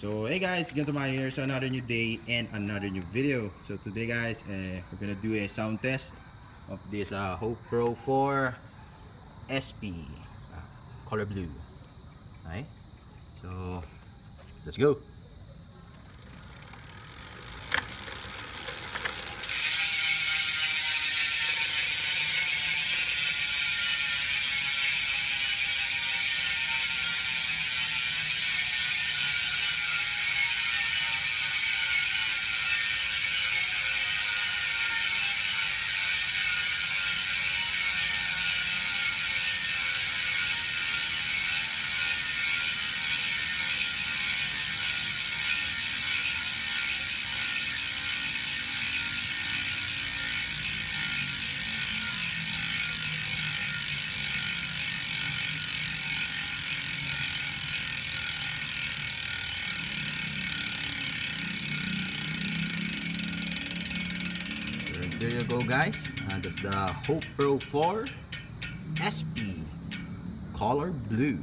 So hey guys, again to my here. So another new day and another new video. So today guys, we're gonna do a sound test of this Hope Pro 4 SP color blue. Alright, so let's go. There you go guys, that's the Hope Pro 4 SP color blue.